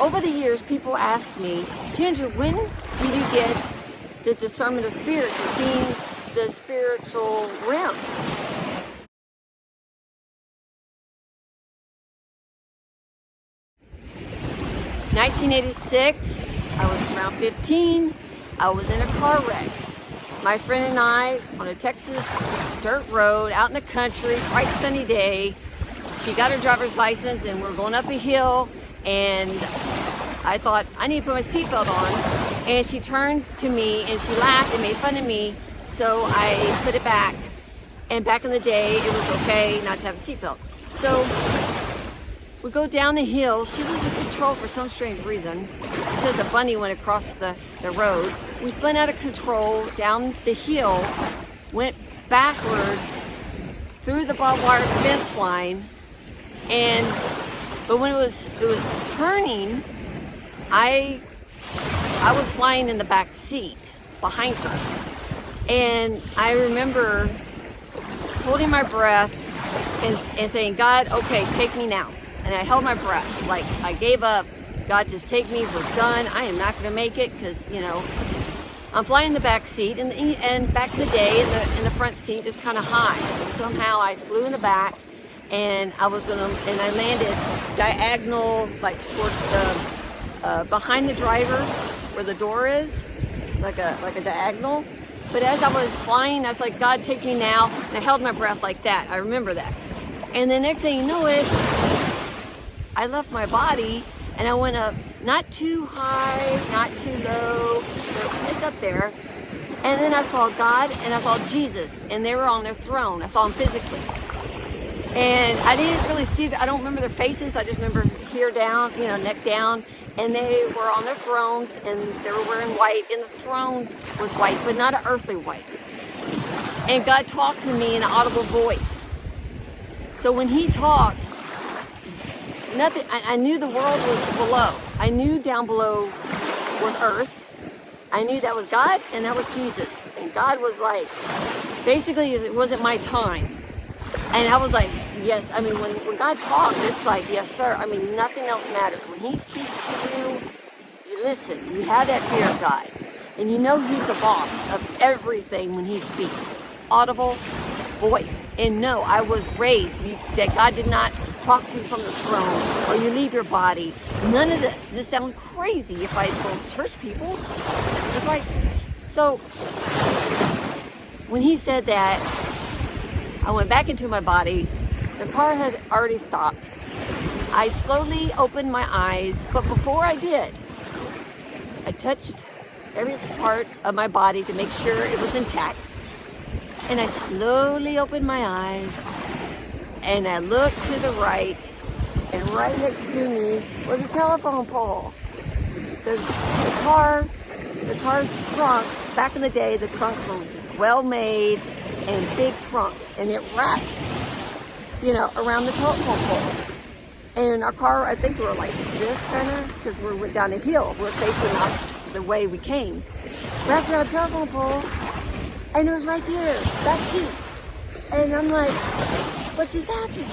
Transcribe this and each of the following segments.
over the years, people asked me, Ginger, when did you get the discernment of spirits and seeing the spiritual realm? In 1986, I was around 15. I was in a car wreck. My friend and I on a Texas dirt road out in the country, bright sunny day. She got her driver's license and we're going up a hill, and I thought I need to put my seatbelt on, and she turned to me and she laughed and made fun of me, so I put it back. And back in the day it was okay not to have a seatbelt. So we go down the hill. She loses control for some strange reason. It says a bunny went across the road. We spun out of control down the hill, went backwards through the barbed wire fence line, but when it was turning, I was flying in the back seat behind her. And I remember holding my breath and saying, God, okay, take me now. And I held my breath, like I gave up. God, just take me, we're done. I am not gonna make it, because, you know, I'm flying in the back seat, and back in the day, in the front seat is kind of high. So somehow I flew in the back, and I landed diagonal, like towards the, behind the driver, where the door is, like a diagonal. But as I was flying, I was like, God, take me now. And I held my breath like that. I remember that. And the next thing you know it, I left my body and I went up, not too high, not too low, it's up there. And then I saw God and I saw Jesus, and they were on their throne. I saw them physically. And I didn't really see, I don't remember their faces, I just remember here down, you know, neck down. And they were on their thrones, and they were wearing white, and the throne was white, but not an earthly white. And God talked to me in an audible voice. So when he talked, nothing, I knew the world was below. I knew down below was earth. I knew that was God and that was Jesus. And God was like, basically, it wasn't my time. And I was like, yes. I mean, when God talks, it's like, yes, sir. I mean, nothing else matters. When he speaks to you, you listen. You have that fear of God. And you know he's the boss of everything when he speaks. Audible voice. And no, I was raised that God did not talk to you from the throne, or you leave your body. None of this. This sounds crazy if I told church people. That's right. So when he said that, I went back into my body. The car had already stopped. I slowly opened my eyes, but before I did, I touched every part of my body to make sure it was intact. And I slowly opened my eyes, and I looked to the right, and right next to me was a telephone pole. The car's trunk, back in the day, the trunks were well made and big trunks, and it wrapped, you know, around the telephone pole. And our car, I think we were like this kind of, because we went down a hill. We're facing up the way we came. Wrapped around the telephone pole, and it was right there, back seat. And I'm like, what just happened?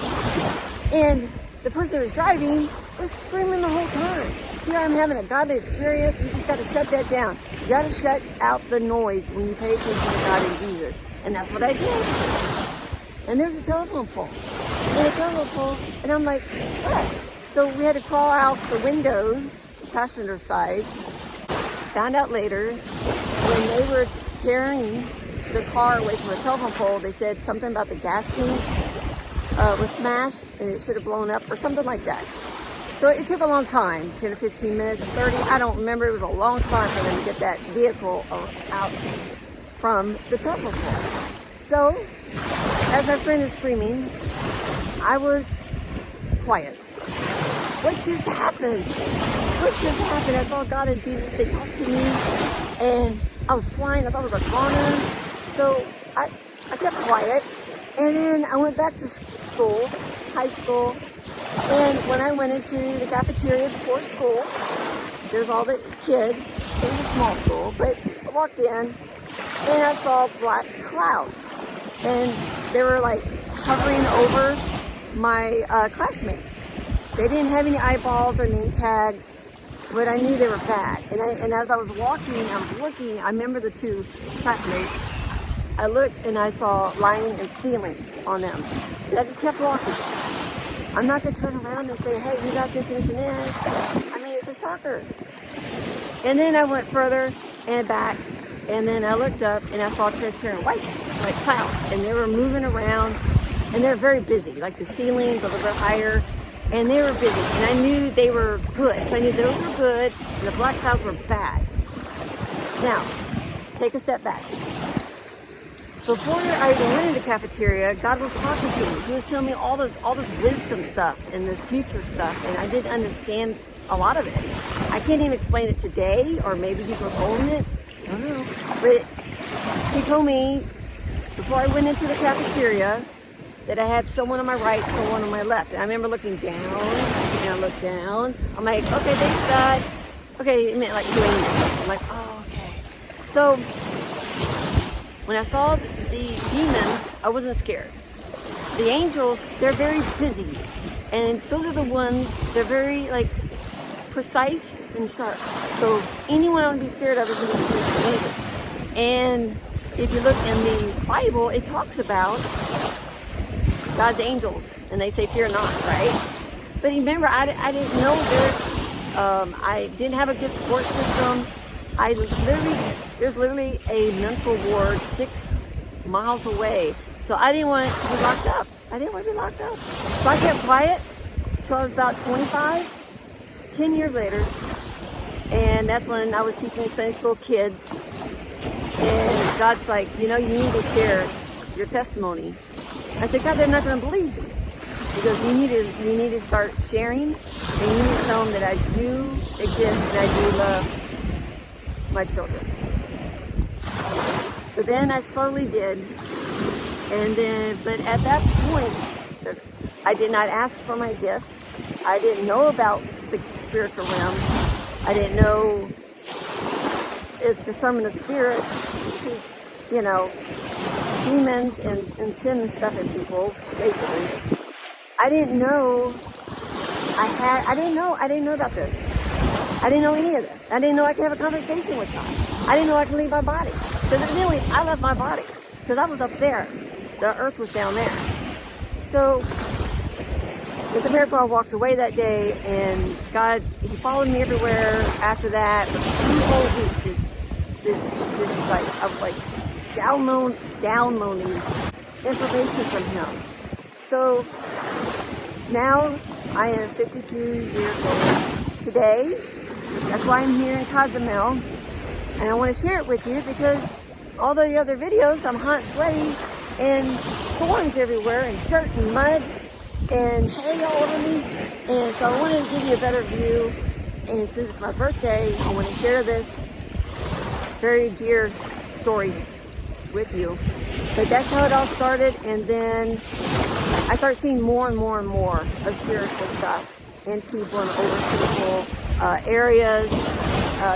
And the person who was driving was screaming the whole time. You know, I'm having a godly experience. You just got to shut that down. You got to shut out the noise when you pay attention to God and Jesus. And that's what I did. And there's a telephone pole. And a telephone pole. And I'm like, what? So we had to crawl out the windows, passenger sides. Found out later, when they were tearing the car away from the telephone pole, they said something about the gas tank was smashed and it should have blown up or something like that. So it took a long time, 10 or 15 minutes, 30, I don't remember. It was a long time for them to get that vehicle out from the telephone pole. So, as my friend is screaming, I was quiet. What just happened? What just happened? I saw God and Jesus. They talked to me, and I was flying. I thought it was a goner. So I kept quiet, and then I went back to school, high school. And when I went into the cafeteria before school, there's all the kids. It was a small school, but I walked in, and I saw black clouds, and they were like hovering over my classmates. They didn't have any eyeballs or name tags. but I knew they were bad. And as I was walking, I was looking, I remember the two classmates. I looked and I saw lying and stealing on them. And I just kept walking. I'm not going to turn around and say, hey, you got this and this and this. I mean, it's a shocker. And then I went further and back, and then I looked up and I saw transparent white, like clouds, and they were moving around, and they're very busy, like the ceiling, a little bit higher, and they were busy, and I knew they were good. So I knew those were good, and the black clouds were bad. Now, take a step back. Before I even went into the cafeteria, God was talking to me. He was telling me all this wisdom stuff and this future stuff, and I didn't understand a lot of it. I can't even explain it today, or maybe he's withholding it. I don't know. But he told me before I went into the cafeteria that I had someone on my right, someone on my left. And I remember looking down, and I looked down. I'm like, okay, thanks God. Okay, it meant like 2 angels. I'm like, oh, okay. So when I saw the demons, I wasn't scared. The angels, they're very busy. And those are the ones, they're very like precise and sharp. So anyone I would be scared of is going to be angels. And if you look in the Bible, it talks about God's angels, and they say, fear not, right? But remember, I didn't know this. I didn't have a good support system. There's literally a mental ward 6 miles away. So I didn't want to be locked up. I didn't want to be locked up. So I kept quiet till I was about 25, 10 years later. And that's when I was teaching Sunday school kids. And God's like, you need to share your testimony. I said, God, they're not going to believe me. Because you need to start sharing, and you need to tell them that I do exist and I do love my children. So then I slowly did. But at that point, I did not ask for my gift. I didn't know about the spiritual realm. I didn't know it's discernment of spirits. See, demons and sin and stuff in people, basically. I didn't know I didn't know about this. I didn't know any of this. I didn't know I could have a conversation with God. I didn't know I could leave my body. Because evidently I left my body. Because I was up there. The earth was down there. So it's a miracle I walked away that day, and God, He followed me everywhere after that. For 2 whole weeks, just like I was like downloading information from Him. So now I am 52 years old today. That's why I'm here in Cozumel, and I want to share it with you because all the other videos I'm hot, sweaty, and thorns everywhere, and dirt and mud, and hay all over me. And so I wanted to give you a better view. And since it's my birthday, I want to share this very dear story with you. But that's how it all started. And then I started seeing more and more and more of spiritual stuff in people and older people, areas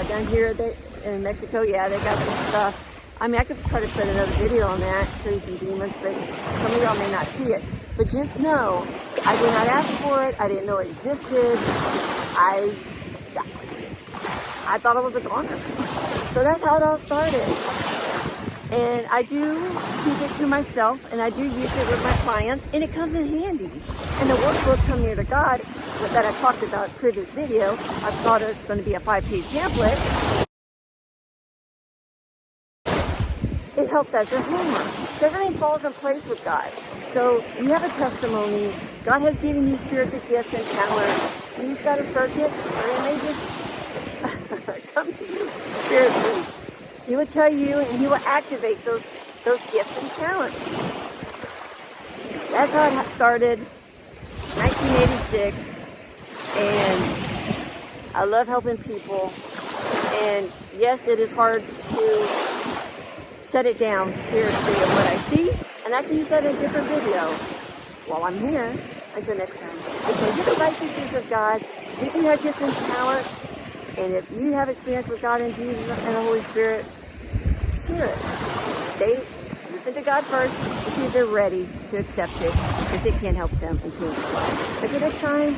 down here in Mexico. Yeah, they got some stuff. I mean, I could try to put another video on that, show you some demons, but some of y'all may not see it. But just know, I did not ask for it. I didn't know it existed. I thought it was a goner. So that's how it all started. And I do keep it to myself, and I do use it with my clients, and it comes in handy. And the workbook, Come Near to God, that I talked about in previous video, I thought it's going to be a 5-page pamphlet. It helps as their homework. So everything falls in place with God. So you have a testimony. God has given you spiritual gifts and talents. You just got to search it, or it may just come to you spiritually. He will tell you, and He will activate those gifts and talents. That's how it started, 1986. And I love helping people. And yes, it is hard to shut it down spiritually of what I see, and I can use that in a different video. While I'm here, until next time, just want to get the righteousness of God. You do have gifts and talents, and if you have experience with God and Jesus and the Holy Spirit, share it. They listen to God first and see if they're ready to accept it, because it can help them and change their life. Until next time.